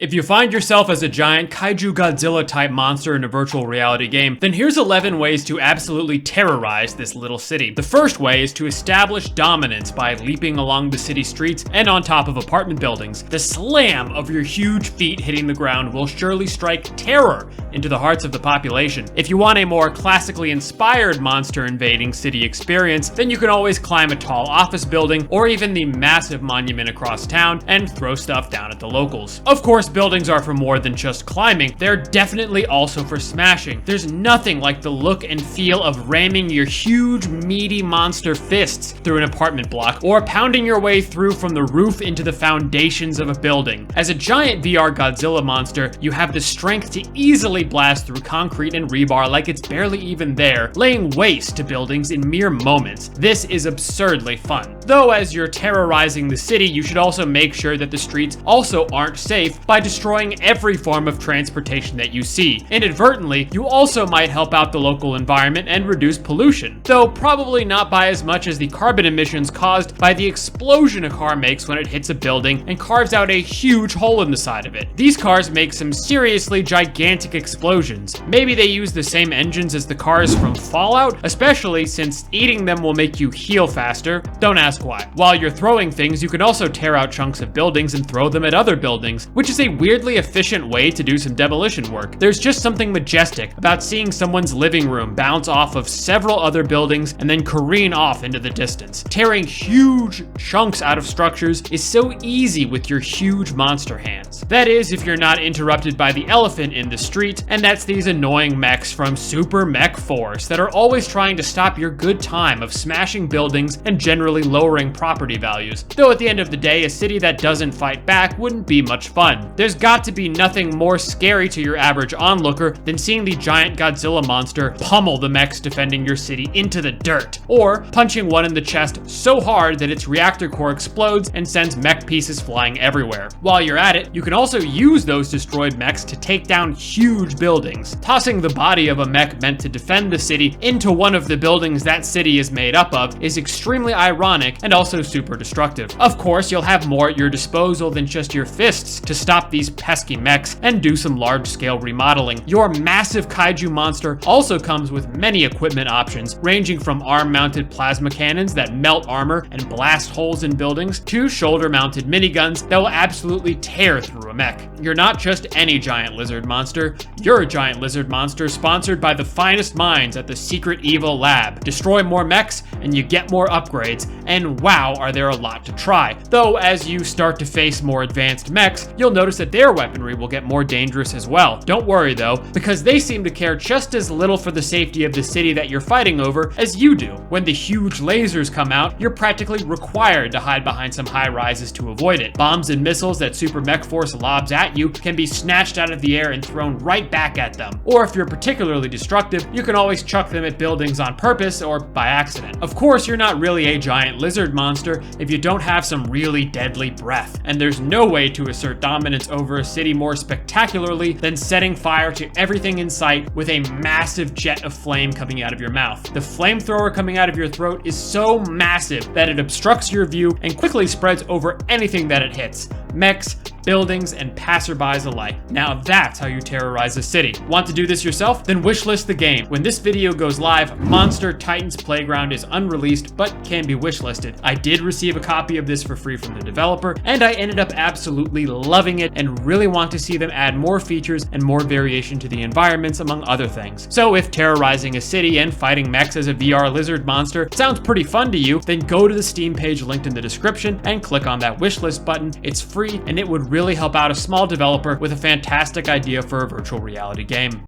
If you find yourself as a giant kaiju Godzilla type monster in a virtual reality game, then here's 11 ways to absolutely terrorize this little city. The first way is to establish dominance by leaping along the city streets and on top of apartment buildings. The slam of your huge feet hitting the ground will surely strike terror into the hearts of the population. If you want a more classically inspired monster invading city experience, then you can always climb a tall office building or even the massive monument across town and throw stuff down at the locals. Of course, buildings are for more than just climbing, they're definitely also for smashing. There's nothing like the look and feel of ramming your huge, meaty monster fists through an apartment block, or pounding your way through from the roof into the foundations of a building. As a giant VR Godzilla monster, you have the strength to easily blast through concrete and rebar like it's barely even there, laying waste to buildings in mere moments. This is absurdly fun. Though as you're terrorizing the city, you should also make sure that the streets also aren't safe by destroying every form of transportation that you see. Inadvertently, you also might help out the local environment and reduce pollution, though probably not by as much as the carbon emissions caused by the explosion a car makes when it hits a building and carves out a huge hole in the side of it. These cars make some seriously gigantic explosions. Maybe they use the same engines as the cars from Fallout, especially since eating them will make you heal faster. Don't ask why. While you're throwing things, you can also tear out chunks of buildings and throw them at other buildings, which is a weirdly efficient way to do some demolition work. There's just something majestic about seeing someone's living room bounce off of several other buildings and then careen off into the distance. Tearing huge chunks out of structures is so easy with your huge monster hands. That is, if you're not interrupted by the elephant in the street, and that's these annoying mechs from Super Mech Force that are always trying to stop your good time of smashing buildings and generally lowering property values. Though at the end of the day, a city that doesn't fight back wouldn't be much fun. There's got to be nothing more scary to your average onlooker than seeing the giant Godzilla monster pummel the mechs defending your city into the dirt, or punching one in the chest so hard that its reactor core explodes and sends mech pieces flying everywhere. While you're at it, you can also use those destroyed mechs to take down huge buildings. Tossing the body of a mech meant to defend the city into one of the buildings that city is made up of is extremely ironic and also super destructive. Of course, you'll have more at your disposal than just your fists to stop these pesky mechs and do some large-scale remodeling. Your massive kaiju monster also comes with many equipment options, ranging from arm-mounted plasma cannons that melt armor and blast holes in buildings, to shoulder-mounted miniguns that will absolutely tear through a mech. You're not just any giant lizard monster, you're a giant lizard monster sponsored by the finest minds at the Secret Evil Lab. Destroy more mechs and you get more upgrades, and wow, are there a lot to try. Though as you start to face more advanced mechs, you'll notice that their weaponry will get more dangerous as well. Don't worry though, because they seem to care just as little for the safety of the city that you're fighting over as you do. When the huge lasers come out, you're practically required to hide behind some high rises to avoid it. Bombs and missiles that Super Mech Force lobs at you can be snatched out of the air and thrown right back at them. Or if you're particularly destructive, you can always chuck them at buildings on purpose or by accident. Of course, you're not really a giant lizard monster if you don't have some really deadly breath, and there's no way to assert dominance over a city more spectacularly than setting fire to everything in sight with a massive jet of flame coming out of your mouth. The flamethrower coming out of your throat is so massive that it obstructs your view and quickly spreads over anything that it hits. Mechs, buildings, and passerbys alike. Now that's how you terrorize a city. Want to do this yourself? Then wishlist the game. When this video goes live, Monster Titans Playground is unreleased but can be wishlisted. I did receive a copy of this for free from the developer, and I ended up absolutely loving it and really want to see them add more features and more variation to the environments, among other things. So if terrorizing a city and fighting mechs as a VR lizard monster sounds pretty fun to you, then go to the Steam page linked in the description and click on that wishlist button. It's free and it would really help out a small developer with a fantastic idea for a virtual reality game.